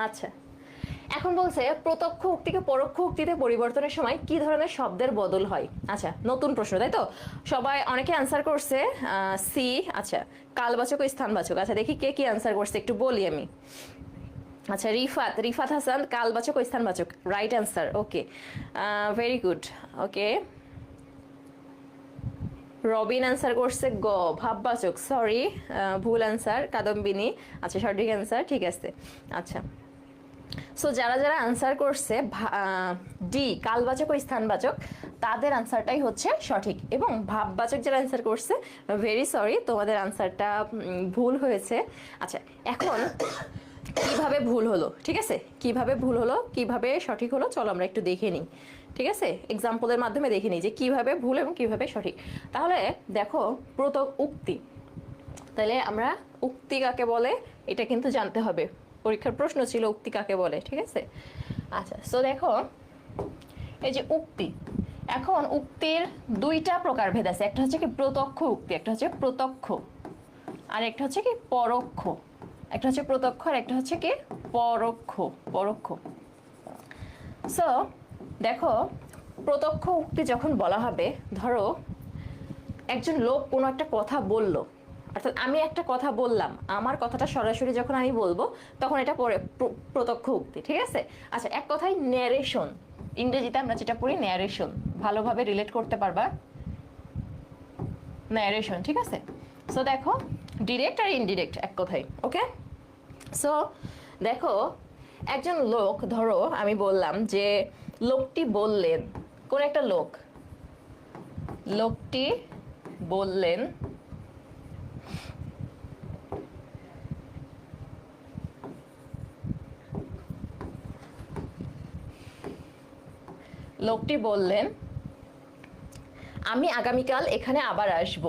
আচ্ছা, এখন বলছে প্রত্যক্ষ উক্তিকে পরোক্ষ উক্তিতে পরিবর্তনের সময় কি ধরনের শব্দের বদল হয়। আচ্ছা, নতুন প্রশ্ন তাই তো, সবাই অনেকে অ্যান্সার করছে সি। আচ্ছা, কালবাচক ও স্থানবাচক। আচ্ছা দেখি কে কি অ্যান্সার করছে, একটু বলি আমি। আচ্ছা, রিফাত হাসান কালবাচক ও স্থানবাচক, রাইট অ্যান্সার। ওকে, ভেরি গুড। ওকে, রবিন অ্যান্সার করছে গ ভাববাচক, সরি ভুল অ্যান্সার, কাদম্বিনী। আচ্ছা, সঠিক অ্যান্সার, ঠিক আছে। আচ্ছা, সো যারা যারা আনসার করছে ডি কালবাচক ও স্থানবাচক, তাদের আনসারটাই হচ্ছে সঠিক। এবং ভাববাচক যারা আনসার করছে, ভেরি সরি, তোমাদের আনসারটা ভুল হয়েছে। আচ্ছা, এখন কিভাবে ভুল হলো, ঠিক আছে, কিভাবে ভুল হলো কিভাবে সঠিক হলো, চলো আমরা একটু দেখে নিই। ঠিক আছে, এক্সাম্পলের মাধ্যমে দেখে নিই যে কিভাবে ভুল এবং কিভাবে সঠিক। তাহলে দেখো, প্রত্যক উক্তি, তাহলে আমরা উক্তি কাকে বলে এটা কিন্তু জানতে হবে। পরীক্ষার প্রশ্ন ছিল উক্তি কাকে বলে, ঠিক আছে। আচ্ছা, সো দেখো, এই যে উক্তি, এখন উক্তির দুইটা প্রকার ভেদ আছে। একটা হচ্ছে কি প্রত্যক্ষ উক্তি, একটা হচ্ছে প্রত্যক্ষ, আর একটা হচ্ছে কি পরোক্ষ। একটা হচ্ছে প্রত্যক্ষ আর একটা হচ্ছে কি পরোক্ষ। পরোক্ষ। সো দেখো, প্রত্যক্ষ উক্তি যখন বলা হবে, ধরো একজন লোক কোনো একটা কথা বলল, অর্থাৎ আমি একটা কথা বললাম, আমার কথাটা সরাসরি যখন আমি বলবো তখন এটা পরে প্রত্যক্ষ উক্তি, ঠিক আছে। আচ্ছা, এক কথায় ন্যারেশন, ইংরেজিতে আমরা যেটা পড়ি ন্যারেশন, ভালোভাবে রিলেট করতে পারবা, ন্যারেশন, ঠিক আছে। সো দেখো, ডিরেক্ট আর ইনডিরেক্ট এক কথায়, ওকে। সো দেখো, একজন লোক, ধরো আমি বললাম যে লোকটি বললেন, কোন একটা লোক, লোকটি বললেন লোকটি বললেন আমি আগামীকাল এখানে আবার আসব।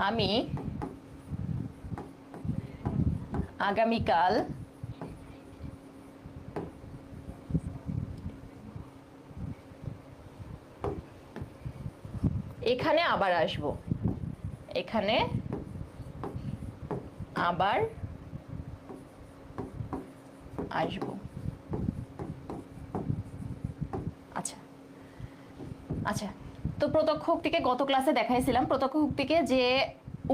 আমি আগামীকাল এখানে আবার আসব। এখানে আবার আসব। আচ্ছা আচ্ছা, তো প্রত্যক্ষ উক্তিকে গত ক্লাসে দেখাইছিলাম। প্রত্যক্ষ উক্তিকে যে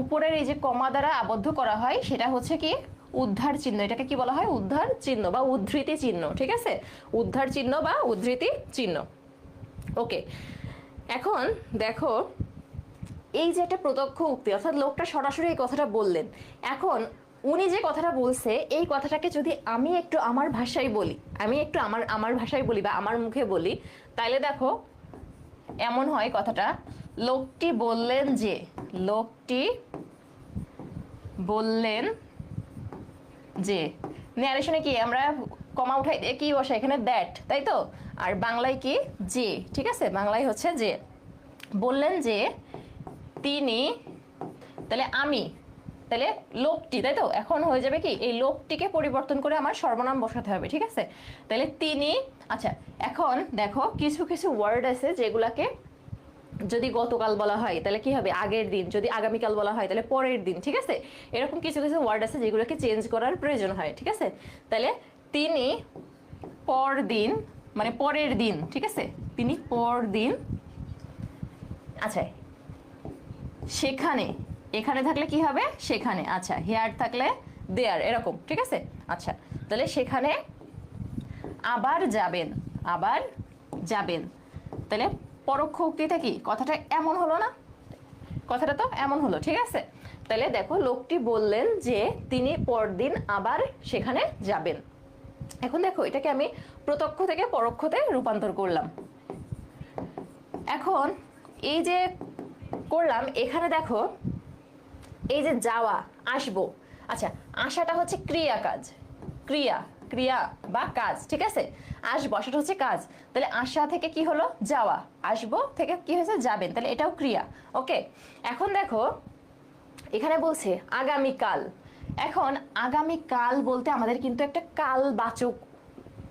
উপরের এই যে কমা দ্বারা আবদ্ধ করা হয় সেটা হচ্ছে কি উদ্ধার চিহ্ন। এটাকে কি বলা হয়? উদ্ধার চিহ্ন বা উদ্ধৃতি চিহ্ন, ঠিক আছে, উদ্ধার চিহ্ন বা উদ্ধৃতি চিহ্ন। ওকে, এখন দেখো, এই যে একটা প্রত্যক্ষ উক্তি, অর্থাৎ লোকটা সরাসরি এই কথাটা বললেন। এখন উনি যে কথাটা বলছে, এই কথাটাকে যদি আমি একটু আমার ভাষায় বলি, আমি একটু আমার ভাষায় বলি বা আমার মুখে বলি, তাইলে দেখো এমন হয় কথাটা, লোকটি বললেন যে, লোকটি বললেন যে, ন্যারেশনে কি আমরা কমা উঠাই দিয়ে কি বসে এখানে দ্যাট, তাই তো। আর বাংলায় কি যে, ঠিক আছে, বাংলায় হচ্ছে যে। বললেন যে তিনি, তাহলে আমি, তাহলে লোকটি, তাই তো। এখন হয়ে যাবে কি, এই লোকটিকে পরিবর্তন করে আমার সর্বনাম বসাতে হবে, ঠিক আছে। তাহলে তিনি। আচ্ছা, এখন দেখো কিছু কিছু ওয়ার্ড আছে যেগুলাকে যদি গতকাল বলা হয় তাহলে কি হবে আগের দিন, যদি আগামীকাল বলা হয় তাহলে পরের দিন, ঠিক আছে। এরকম কিছু কিছু ওয়ার্ড আছে যেগুলোকে চেঞ্জ করার প্রয়োজন হয়, ঠিক আছে। তাহলে তিনি পরদিন, মানে পরের দিন, ঠিক আছে, তিনি পরদিন। আচ্ছা, সেখানে, এখানে থাকলে কি হবে সেখানে, আচ্ছা, হেয়ার থাকলে দেয়ার, এরকম, ঠিক আছে। আচ্ছা, তাহলে সেখানে আবার যাবেন, আবার যাবেন। তাহলে পরোক্ষ উক্তিটা কি, কথাটা এমন হলো না, কথাটা তো এমন হলো, ঠিক আছে। তাহলে দেখো, লোকটি বললেন যে তিনি পরদিন আবার সেখানে যাবেন। এখন দেখো, এটাকে আমি প্রত্যক্ষ থেকে পরোক্ষতে রূপান্তর করলাম। এখন এই যে করলাম, এখানে দেখো এই যে যাওয়া, আসবো, আচ্ছা, আসাটা হচ্ছে ক্রিয়া কাজ, ক্রিয়া, ক্রিয়া বা কাজ, ঠিক আছে। আসবো, আসাটা হচ্ছে কাজ, তাহলে আসা থেকে কি হলো যাওয়া, আসবো থেকে কি হয়েছে যাবেন, তাহলে এটাও ক্রিয়া। ওকে, এখন দেখো এখানে বলছে আগামীকাল। এখন আগামীকাল বলতে আমাদের কিন্তু একটা কালবাচক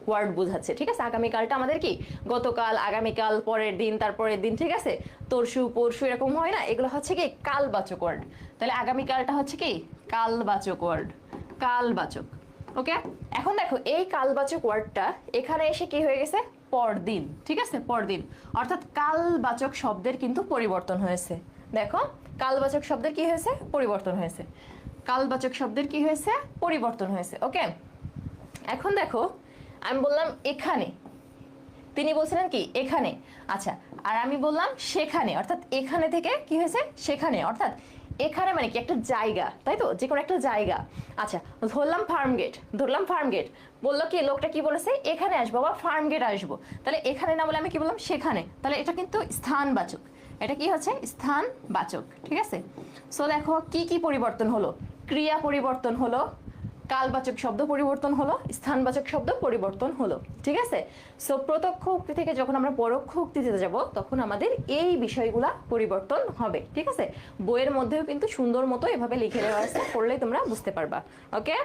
ওয়ার্ড বোঝাচ্ছে, ঠিক আছে। আগামীকালটা আমাদের কি গতকাল, আগামীকাল, পরের দিন, তারপরের দিন, ঠিক আছে, তরশু, পরশু, এরকম হয় না, এগুলো হচ্ছে কি কালবাচক ওয়ার্ড। তাহলে আগামীকালটা হচ্ছে কি কালবাচক ওয়ার্ড, কালবাচক। ওকে, এখন দেখো এই কালবাচক ওয়ার্ডটা এখানে এসে কি হয়ে গেছে, পরদিন। ঠিক আছে, পরদিন, অর্থাৎ কালবাচক শব্দের কিন্তু পরিবর্তন হয়েছে। দেখো কালবাচক শব্দের কি হয়েছে, পরিবর্তন হয়েছে। কালবাচক শব্দের কি হয়েছে, পরিবর্তন হয়েছে। ওকে, এখন দেখো আমি বললাম এখানে, তিনি বলছিলেন কি এখানে, আচ্ছা, আর আমি বললাম সেখানে, অর্থাৎ এখানে থেকে কি হয়েছে সেখানে, অর্থাৎ এখানে মানে কি একটা জায়গা, তাই তো, যে কোনো একটা জায়গা। আচ্ছা, ধরলাম ফার্ম গেট, ধরলাম ফার্ম গেট, বললো কি লোকটা কি বলেছে, এখানে আসবো বা ফার্ম গেট আসবো, তাহলে এখানে না বলে আমি কি বললাম সেখানে, তাহলে এটা কিন্তু স্থানবাচক, এটা কি হচ্ছে স্থানবাচক। ঠিক আছে, সো দেখো কি কি পরিবর্তন হলো, ক্রিয়া পরিবর্তন হলো, কালবাচক শব্দ পরিবর্তন হলো, স্থানবাচক শব্দ পরিবর্তন হলো। ঠিক আছে, সো প্রত্যক্ষ উক্তি থেকে যখন আমরা পরোক্ষ উক্তিতে যাব তখন আমাদের এই বিষয়গুলা পরিবর্তন হবে। ঠিক আছে, বইয়ের মধ্যেও কিন্তু সুন্দর মতো এভাবে লিখে দেওয়া আছে, পড়লেই তোমরা বুঝতে পারবা। ওকে।